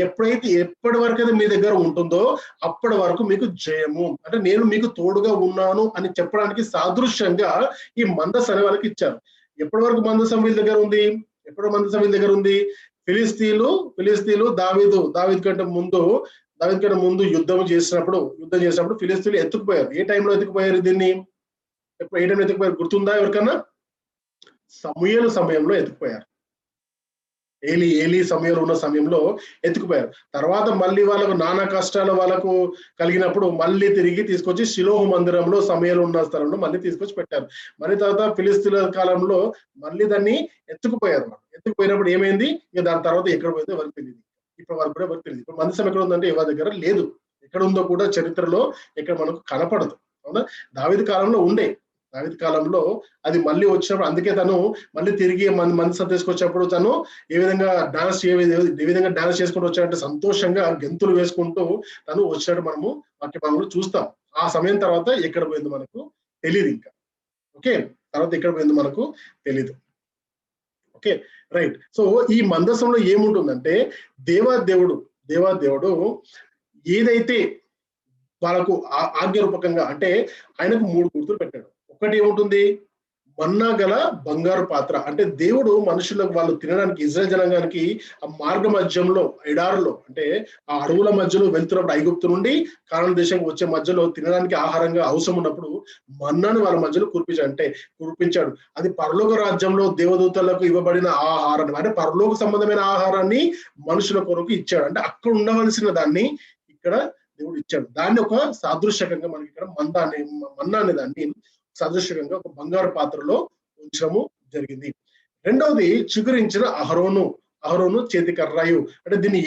ఎప్పటి వరకు అయితే మీ దగ్గర ఉంటుందో అప్పటి వరకు మీకు జయము, అంటే నేను మీకు తోడుగా ఉన్నాను అని చెప్పడానికి సాదృశ్యంగా ఈ మందసాన్ని వాళ్ళకి ఇచ్చారు. ఎప్పటి వరకు మందసం వీళ్ళ దగ్గర ఉంది? మందసం వీళ్ళ దగ్గర ఉంది? ఫిలిస్తీన్లు దావీదు కంటే ముందు యుద్ధం చేసినప్పుడు ఫిలిస్తీన్లు ఎత్తుకుపోయారు. ఏ టైంలో ఎత్తుకుపోయారు? దీన్ని ఏ టైంలో ఎత్తుకుపోయారు గుర్తుందా ఎవరికన్నా? సమూయేలు సమయంలో ఎత్తుకుపోయారు. ఏలీ సమయంలో ఉన్న సమయంలో ఎత్తుకుపోయారు. తర్వాత మళ్ళీ వాళ్ళకు నానా కష్టాలు వాళ్ళకు కలిగినప్పుడు మళ్ళీ తిరిగి తీసుకొచ్చి షిలోహు మందిరంలో సమయాలు ఉన్న స్థలంలో మళ్ళీ తీసుకొచ్చి పెట్టారు. మళ్ళీ తర్వాత ఫిలిస్తీన్ల కాలంలో మళ్ళీ దాన్ని ఎత్తుకుపోయారు. ఎత్తుకుపోయినప్పుడు ఏమైంది? ఇక దాని తర్వాత ఎక్కడ పోయిందో ఎవరికి తెలియదు. ఇప్పటి వరకు కూడా ఎవరికి తెలియదు. ఇప్పుడు మందసం ఎక్కడ ఉందంటే ఎవరి దగ్గర లేదు. ఎక్కడ ఉందో కూడా చరిత్రలో ఎక్కడ మనకు కనపడదు, అవునా? దావీదు కాలంలో ఉండే. దావీదు కాలంలో అది మళ్ళీ వచ్చినప్పుడు, అందుకే తను మళ్ళీ తిరిగి మందసం తీసుకొచ్చినప్పుడు తను ఏ విధంగా డాన్స్ చేసుకుంటూ వచ్చాడంటే సంతోషంగా గెంతులు వేసుకుంటూ తను వచ్చినట్టు మనము వాక్యభాగంలో చూస్తాం. ఆ సమయం తర్వాత ఎక్కడ పోయిందో మనకు తెలియదు ఇంకా. ఓకే, తర్వాత ఎక్కడ పోయిందో మనకు తెలీదు. Okay, right. సో ఈ మందసంలో ఏముంటుందంటే దేవాదేవుడు ఏదైతే వాళ్ళకు ఆజ్ఞారూపకంగా అంటే ఆయనకు 3 గుర్తులు పెట్టాడు. ఒకటి ఏముంటుంది? మన్నా గల బంగారు పాత్ర. అంటే దేవుడు మనుషులకు వాళ్ళు తినడానికి, ఇజ్రాయెల్ జనాంగానికి ఆ మార్గ మధ్యంలో ఎడారులో, అంటే ఆ అడవుల మధ్యలో వెళ్తున్నప్పుడు ఐగుప్తు నుండి కానాను దేశంకి వచ్చే మధ్యలో తినడానికి ఆహారంగా అవసరం ఉన్నప్పుడు మన్నాను వాళ్ళ మధ్యలో కురిపించాడు. అది పరలోక రాజ్యంలో దేవదూతలకు ఇవ్వబడిన ఆహారం, అంటే పరలోక సంబంధమైన ఆహారాన్ని మనుషుల కొరకు ఇచ్చాడు. అంటే అక్కడ ఉండవలసిన దాన్ని ఇక్కడ దేవుడు ఇచ్చాడు. దాన్ని ఒక సాదృశ్యకంగా మనకి ఇక్కడ మన్నా అనే దాన్ని సాదృశ్యంగా ఒక బంగారు పాత్రలో ఉంచడము జరిగింది. రెండవది చిగురించిన అహరోను చేతి కర్రాయు. అంటే దీన్ని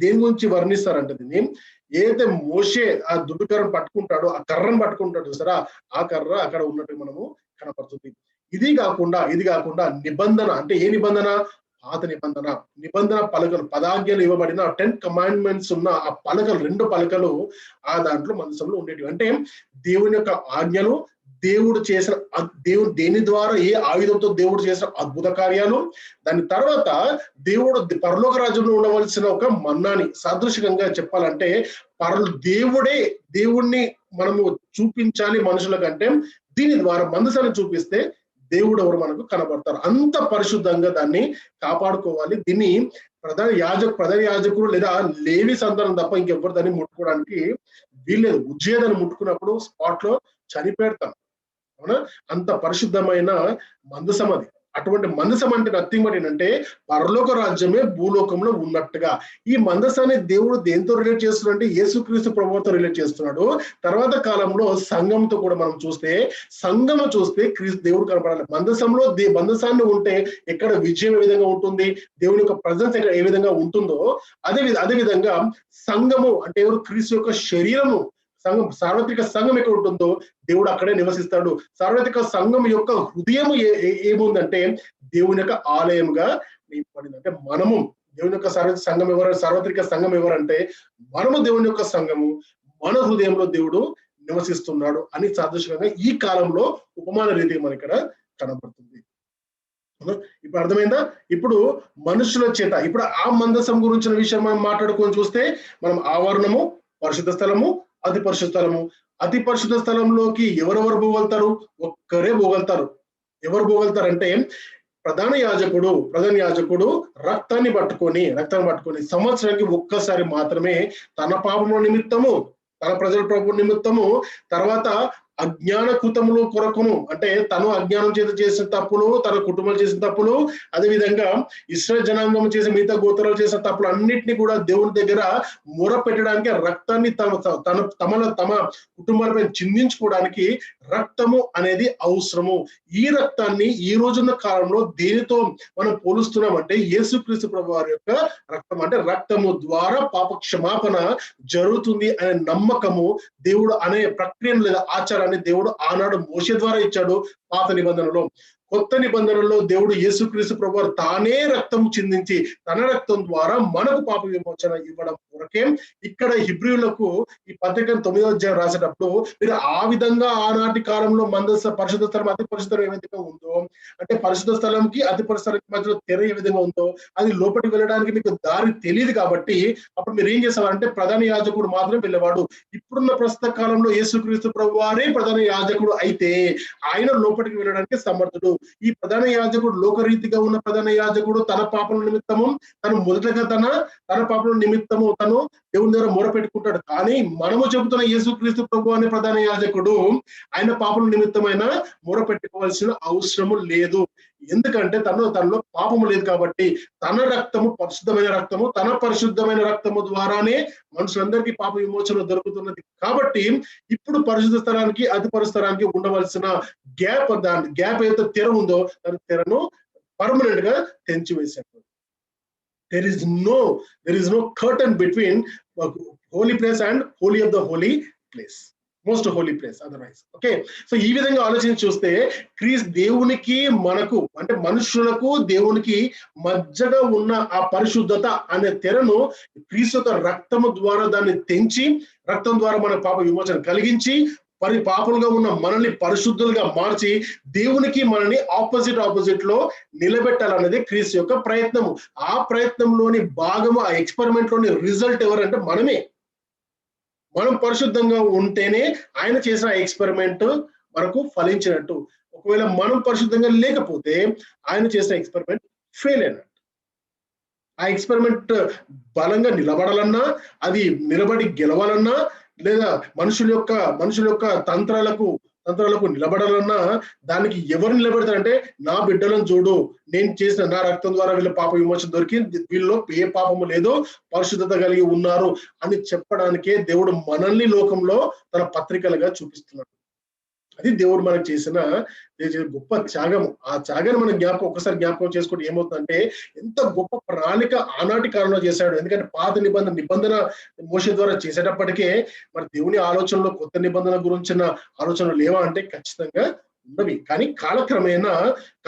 దేని గురించి వర్ణిస్తారంటే, దీన్ని ఏదైతే మోషే ఆ దుడ్డు కర్రను పట్టుకుంటాడో, ఆ కర్రను పట్టుకుంటాడు సరే, ఆ కర్ర అక్కడ ఉన్నట్టు మనము కనపడుతుంది. ఇది కాకుండా నిబంధన, అంటే ఏ నిబంధన? పాత నిబంధన పలకలు, పదాజ్ఞలు ఇవ్వబడిన 10 కమాండ్మెంట్స్ ఉన్న ఆ పలకలు, 2 పలకలు ఆ దాంట్లో మందసంలో ఉండేటివి. అంటే దేవుని యొక్క ఆజ్ఞలు, దేవుడు దేని ద్వారా, ఏ ఆయుధంతో దేవుడు చేసిన అద్భుత కార్యాలు, దాని తర్వాత దేవుడు పరలోక రాజ్యంలో ఉండవలసిన ఒక మన్నాని సాదృశ్యంగా చెప్పాలంటే దేవుణ్ణి మనము చూపించాలి మనుషుల కంటే. దీని ద్వారా మందసాన్ని చూపిస్తే దేవుడు ఎవరు మనకు కనబడతారు. అంత పరిశుద్ధంగా దాన్ని కాపాడుకోవాలి. దీన్ని ప్రధాన యాజకుడు లేదా లేవి సంతానం తప్ప ఇంకెవ్వరు దాన్ని ముట్టుకోవడానికి వీల్లేదు. ఉజ్జేదాన్ని ముట్టుకున్నప్పుడు స్పాట్ లో చనిపెడతాం, అవునా? అంత పరిశుద్ధమైన మందసం అది. అటువంటి మందసం అంటే నథింగ్ బట్ ఏంటంటే పరలోక రాజ్యమే భూలోకంలో ఉన్నట్టుగా. ఈ మందసాన్ని దేవుడు దేంతో రిలేట్ చేస్తున్నాడు అంటే యేసుక్రీస్తు ప్రభువుతో రిలేట్ చేస్తున్నాడు. తర్వాత కాలంలో సంఘంతో కూడా మనం చూస్తే దేవుడు కనపడాలి. మందసాన్ని ఉంటే ఎక్కడ విజయం ఏ విధంగా ఉంటుంది, దేవుని యొక్క ప్రజెన్స్ ఎక్కడ ఏ విధంగా ఉంటుందో అదే విధంగా సంఘము అంటే ఎవరు? క్రీస్తు యొక్క శరీరము, సార్వత్రిక సంఘం ఎక్కడ ఉంటుందో దేవుడు అక్కడే నివసిస్తాడు. సార్వత్రిక సంఘం యొక్క హృదయం ఏముందంటే దేవుని యొక్క ఆలయంగా నింపబడింది. అంటే మనము దేవుని యొక్క సార్వత్రిక సంఘం ఎవరంటే మనము దేవుని యొక్క సంఘము, మన హృదయంలో దేవుడు నివసిస్తున్నాడు అని సాదృశ్యంగా ఈ కాలంలో ఉపమాన రీతిగా మన ఇక్కడ కనబడుతుంది. ఇప్పుడు అర్థమైందా? ఇప్పుడు మనుషుల చేత ఇప్పుడు ఆ మందసం గురించిన విషయం మనం మాట్లాడుకొని చూస్తే, మనం ఆవరణము, పరిశుద్ధ స్థలము, అతి పరిశుద్ధ స్థలంలోకి ఎవరెవరు పోగలుగుతారు? ఒక్కరే పోగలుగుతారు. ఎవరు పోగలుగుతారంటే ప్రధాన యాజకుడు రక్తాన్ని పట్టుకొని సంవత్సరానికి ఒక్కసారి మాత్రమే తన పాపముల నిమిత్తము, తన ప్రజల పాపముల నిమిత్తము, తర్వాత అజ్ఞానకృతములు కొరకును, అంటే తను అజ్ఞానం చేసిన తప్పులు, తన కుటుంబాలు చేసిన తప్పులు, అదేవిధంగా ఇశ్రాయేలు జనాంగం చేసిన మిగతా గోత్రాలు చేసిన తప్పులు అన్నిటినీ కూడా దేవుని దగ్గర మొర పెట్టడానికి రక్తాన్ని తమ కుటుంబాలపై చిందించుకోవడానికి రక్తము అనేది అవసరము. ఈ రక్తాన్ని ఈ రోజున్న కాలంలో దేనితో మనం పోలుస్తున్నామంటే యేసుక్రీస్తు ప్రభు వారి యొక్క రక్తం. అంటే రక్తము ద్వారా పాప క్షమాపణ జరుగుతుంది అనే నమ్మకము దేవుడు అనే ప్రక్రియను లేదా ఆచారాన్ని దేవుడు ఆనాడు మోషే ద్వారా ఇచ్చాడు పాత నిబంధనలో. కొత్త నిబంధనలో దేవుడు యేసుక్రీస్తు ప్రభు తానే రక్తం చిందించి తన రక్తం ద్వారా మనకు పాప విమోచన ఇవ్వడం కొరకే ఇక్కడ హిబ్రీయులకు ఈ పత్రికను 9వ అధ్యాయం రాసేటప్పుడు మీరు ఆ విధంగా ఆనాటి కాలంలో పరిశుద్ధ స్థలం అతి పరిశుద్ధం ఏ విధంగా ఉందో, అంటే పరిశుద్ధ స్థలంకి అతి పరిశుద్ధ స్థలానికి మధ్యలో తెర ఏ విధంగా ఉందో అది లోపలికి వెళ్ళడానికి మీకు దారి తెలియదు కాబట్టి అప్పుడు మీరు ఏం చేసేవారంటే ప్రధాన యాజకుడు మాత్రమే వెళ్ళేవాడు. ఇప్పుడున్న ప్రస్తుత కాలంలో యేసుక్రీస్తు ప్రభు వారే ప్రధాన యాజకుడు అయితే ఆయన లోపలికి వెళ్ళడానికి సమర్థుడు. ఈ ప్రధాన యాజకుడు లోకరీతిగా ఉన్న ప్రధాన యాజకుడు తన పాపల నిమిత్తము తను మొదటగా తన పాపల నిమిత్తము తను దేవుని దగ్గర మొరపెట్టుకుంటాడు. కానీ మనము చెబుతున్న యేసుక్రీస్తు ప్రభు అనే ప్రధాన యాజకుడు ఆయన పాపల నిమిత్తమైన మొరపెట్టుకోవాల్సిన అవసరము లేదు. ఎందుకంటే తనలో పాపము లేదు కాబట్టి తన రక్తము పరిశుద్ధమైన రక్తము, తన పరిశుద్ధమైన రక్తము ద్వారానే మనుషులందరికీ పాప విమోచన దొరుకుతున్నది. కాబట్టి ఇప్పుడు పరిశుద్ధ స్థలానికి అతి పరిశుద్ధ స్థలానికి ఉండవలసిన దాని గ్యాప్ ఏదైతే తెర ఉందో దాని తెరను పర్మనెంట్ గా తెంచివేశాడు. there is no curtain between holy place and holy of the holy place, most holy place otherwise. Okay, so ఈ విధంగా ఆలోచించి చూస్తే దేవునికి మనకు అంటే మనుషులకు దేవునికి మధ్యగా ఉన్న ఆ పరిశుద్ధత అనే తెరను క్రీస్తు యొక్క రక్తము ద్వారా దాన్ని తెంచి రక్తం ద్వారా మన పాప విమోచన కలిగించి పాపులుగా ఉన్న మనల్ని పరిశుద్ధులుగా మార్చి దేవునికి మనల్ని ఆపోజిట్ లో నిలబెట్టాలనేది క్రీస్తు యొక్క ప్రయత్నము. ఆ ప్రయత్నంలోని భాగము, ఆ ఎక్స్పెరిమెంట్ లోని రిజల్ట్ ఎవరంటే మనమే. మనం పరిశుద్ధంగా ఉంటేనే ఆయన చేసిన ఎక్స్పెరిమెంట్ మనకు ఫలించినట్టు. ఒకవేళ మనం పరిశుద్ధంగా లేకపోతే ఆయన చేసిన ఎక్స్పెరిమెంట్ ఫెయిల్ అయినట్టు. ఆ ఎక్స్పెరిమెంట్ బలంగా నిలబడాలన్నా, అది నిలబడి గెలవాలన్నా, లేదా మనుషుల యొక్క తంత్రాలకు నిలబడాలన్నా దానికి ఎవరు నిలబెడతారంటే నా బిడ్డలను చూడు, నేను చేసిన నా రక్తం ద్వారా వీళ్ళ పాప విమోచన దొరికింది, వీళ్ళలో ఏ పాపము లేదో పరిశుద్ధత కలిగి ఉన్నారు అని చెప్పడానికే దేవుడు మనల్ని లోకంలో తన పత్రికలుగా చూపిస్తున్నాడు. అది దేవుడు మనకు చేసిన గొప్ప త్యాగం. ఆ త్యాగాన్ని మనం ఒకసారి జ్ఞాపకం చేసుకుంటే ఏమవుతుందంటే ఎంత గొప్ప ప్రణాళిక ఆనాటి కాలంలో చేశాడు. ఎందుకంటే పాత నిబంధన మోషే ద్వారా చేసేటప్పటికే మరి దేవుని ఆలోచనలో కొత్త నిబంధన గురించిన ఆలోచనలు లేవా అంటే ఖచ్చితంగా ఉన్నవి. కానీ కాలక్రమేణా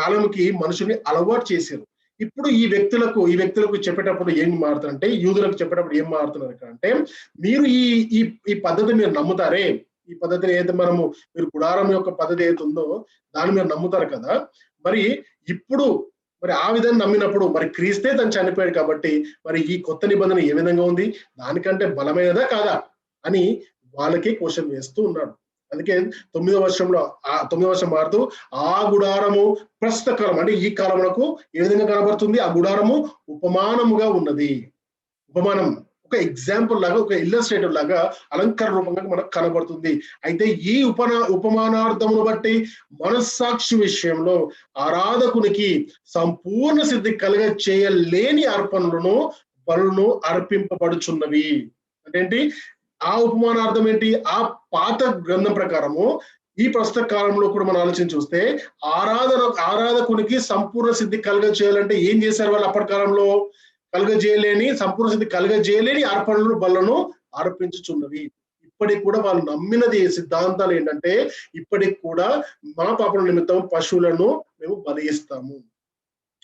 కాలంకి మనుషుల్ని అలవాటు చేశారు. ఇప్పుడు ఈ వ్యక్తులకు చెప్పేటప్పుడు ఏం మారుతారంటే, యూదులకు చెప్పేటప్పుడు ఏం మారుతున్నారు అంటే, మీరు ఈ పద్ధతి మీరు నమ్ముతారే, ఈ పద్ధతిని ఏదైతే మీరు గుడారం యొక్క పద్ధతి ఏదైతే ఉందో దాన్ని మీరు నమ్ముతారు కదా, మరి ఇప్పుడు మరి ఆ విధంగా నమ్మినప్పుడు మరి క్రీస్తే తను చనిపోయాడు కాబట్టి మరి ఈ కొత్త నిబంధన ఏ విధంగా ఉంది, దానికంటే బలమైనదా కాదా అని వాళ్ళకే క్వశ్చన్ వేస్తూ ఉన్నాడు. అందుకే 9వ వర్షం మారుతూ ఆ గుడారము ప్రస్తుత కాలం అంటే ఈ కాలమునకు ఏ విధంగా కనబడుతుంది, ఆ గుడారము ఉపమానముగా ఉన్నది. ఉపమానం ఒక ఎగ్జాంపుల్ లాగా, ఒక ఇల్లస్ట్రేటివ్ లాగా అలంకార రూపంగా మనకు కనబడుతుంది. అయితే ఈ ఉపమానార్థమును బట్టి మనస్సాక్షి విషయంలో ఆరాధకునికి సంపూర్ణ సిద్ధి కలుగ చేయలేని అర్పణలను బలులను అర్పింపబడుచున్నవి. అంటే ఆ ఉపమానార్థం ఏంటి? ఆ పాత గ్రంథం ప్రకారము ఈ ప్రస్తుత కాలంలో కూడా మనం ఆలోచన చూస్తే ఆరాధకునికి సంపూర్ణ సిద్ధి కలుగ చేయాలంటే ఏం చేశారు వాళ్ళు? అప్పటి కాలంలో సంపూర్ణ సిద్ధి కలుగజేయలేని అర్పణలను బలను అర్పించుచున్నవి. ఇప్పటికి కూడా వాళ్ళు నమ్మినది సిద్ధాంతాలు ఏంటంటే, ఇప్పటికి కూడా మా పాపల నిమిత్తం పశువులను మేము బలిస్తాము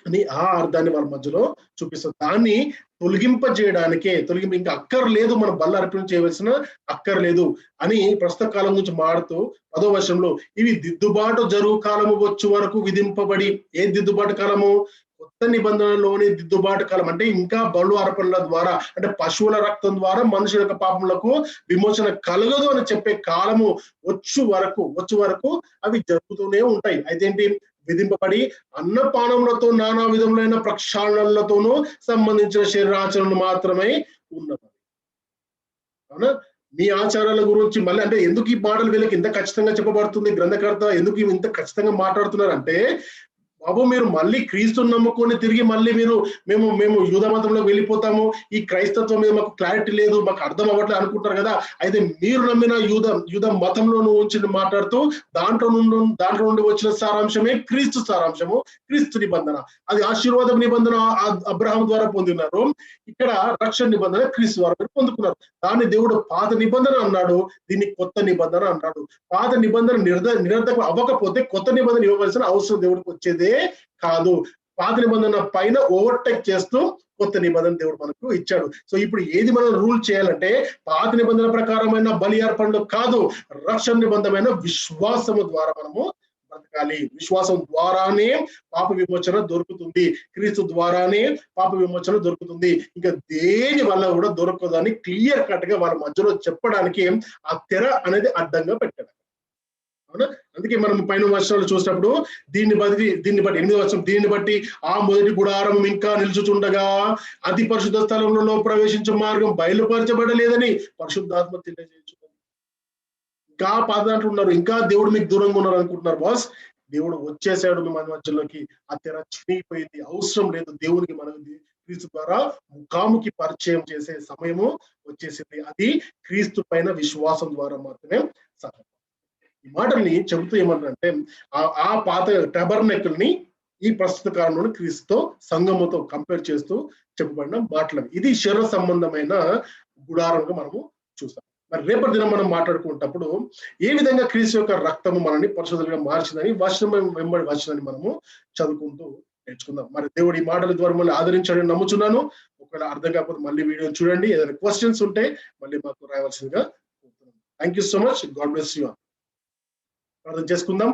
అని ఆ అర్థాన్ని వాళ్ళ మధ్యలో చూపిస్తారు. దాన్ని ఇంకా అక్కర్లేదు, మనం బల్ల అర్పణ చేయవలసిన అక్కర్లేదు అని ప్రస్తుత కాలం గురించి మాడుతూ 10వ వర్షంలో ఇవి దిద్దుబాటు జరుగు కాలము వచ్చు వరకు విధింపబడి, ఏ దిద్దుబాటు కాలము? కొత్త నిబంధనలోని దిద్దుబాటు కాలం. అంటే ఇంకా బలు అర్పణల ద్వారా, అంటే పశువుల రక్తం ద్వారా మనుషుల యొక్క పాపములకు విమోచన కలగదు అని చెప్పే కాలము వచ్చు వరకు అవి జరుగుతూనే ఉంటాయి. అయితే ఏంటి? విధింపబడి అన్నపానములతో నానా విధములైన ప్రక్షాళనలతోనూ సంబంధించిన శరీరాచరణలు మాత్రమే ఉన్నది. అవునా? మీ ఆచారాల గురించి మళ్ళీ అంటే ఎందుకు ఈ మాటలు వీళ్ళకి ఇంత ఖచ్చితంగా చెప్పబడుతుంది? గ్రంథకర్త ఎందుకు ఇంత ఖచ్చితంగా మాట్లాడుతున్నారు అంటే, బాబు మీరు మళ్ళీ క్రీస్తుని నమ్ముకొని తిరిగి మళ్ళీ మీరు మేము మేము యూద మతంలో వెళ్ళిపోతాము, ఈ క్రైస్తత్వం మీద మాకు క్లారిటీ లేదు, మాకు అర్థం అవ్వట్లేదు అనుకుంటారు కదా. అయితే మీరు నమ్మిన యూద మతంలో ఉంచి మాట్లాడుతూ దాంట్లో నుండి వచ్చిన సారాంశమే క్రీస్తు సారాంశము, క్రీస్తు నిబంధన. అది ఆశీర్వాద నిబంధన అబ్రహాం ద్వారా పొందినారు, ఇక్కడ రక్షణ నిబంధన క్రీస్తు ద్వారా మీరు పొందుకున్నారు. దాన్ని దేవుడు పాత నిబంధన అన్నాడు, దీన్ని కొత్త నిబంధన అన్నాడు. పాత నిబంధన నిరర్ధకం అవ్వకపోతే కొత్త నిబంధన ఇవ్వవలసిన అవసరం దేవుడికి వచ్చేదే కాదు. పాత నిబంధన పైన ఓవర్టేక్ చేస్తూ కొత్త నిబంధన దేవుడు మనకు ఇచ్చాడు. సో ఇప్పుడు ఏది మనం రూల్ చేయాలంటే పాత నిబంధన ప్రకారమైన బలి అర్పణలు కాదు, రక్షణ నిబంధనమైన విశ్వాసము ద్వారా మనము బ్రతకాలి. విశ్వాసం ద్వారానే పాప విమోచన దొరుకుతుంది, క్రీస్తు ద్వారానే పాప విమోచన దొరుకుతుంది, ఇంకా దేని వల్ల కూడా దొరకదని క్లియర్ కట్ గా వాళ్ళ మధ్యలో చెప్పడానికి ఆ తెర అనేది అడ్డంగా పెట్టాడు. అవునా? అందుకే మనం పైన వర్షాలు చూసినప్పుడు దీన్ని బట్టి 8వ వచనం, దీన్ని బట్టి ఆ మొదటి గుడారం ఇంకా నిలుచుచుండగా అతి పరిశుద్ధ స్థలంలో ప్రవేశించే మార్గం బయలుపరచబడలేదని పరిశుద్ధాత్మ తెలియజేస్తున్నారు. ఇంకా పాత దాంట్లో ఉన్నారు, ఇంకా దేవుడు మీకు దూరంగా ఉన్నారు అనుకుంటున్నారు బాస్. దేవుడు వచ్చేసాడు మీ మన మధ్యలోకి, ఆ తెర చినిగిపోయింది, అవసరం లేదు. దేవునికి మనకి క్రీస్తు ద్వారా ముఖాముఖి పరిచయం చేసే సమయము వచ్చేసింది. అది క్రీస్తు పైన విశ్వాసం ద్వారా మాత్రమే సాధ్యం. ఈ మాటల్ని చెబుతూ ఏమంటారంటే ఆ పాత టబర్నెకల్ ని ఈ ప్రస్తుత కాలంలో క్రీస్తుతో సంఘముతో కంపేర్ చేస్తూ చెప్పబడిన మాటలు. ఇది శరీర సంబంధమైన గుడారంగా మనము చూస్తాం. మరి రేపటి దినం మనం మాట్లాడుకున్నప్పుడు ఏ విధంగా క్రీస్తు యొక్క రక్తము మనల్ని పరిశుద్ధులుగా మార్చిందని వచనం వెంబడి వచనాన్ని మనము చదువుకుంటూ నేర్చుకుందాం. మరి దేవుడు ఈ మాటల ద్వారా మళ్ళీ ఆదరించాడని నమ్ముచున్నాను. ఒకవేళ అర్థం కాకపోతే మళ్ళీ వీడియో చూడండి, ఏదైనా క్వశ్చన్స్ ఉంటే మళ్ళీ మాకు రాయవలసిందిగా కోరుతున్నాను. Thank you so much. God bless you. ప్రార్థన చేసుకుందాం.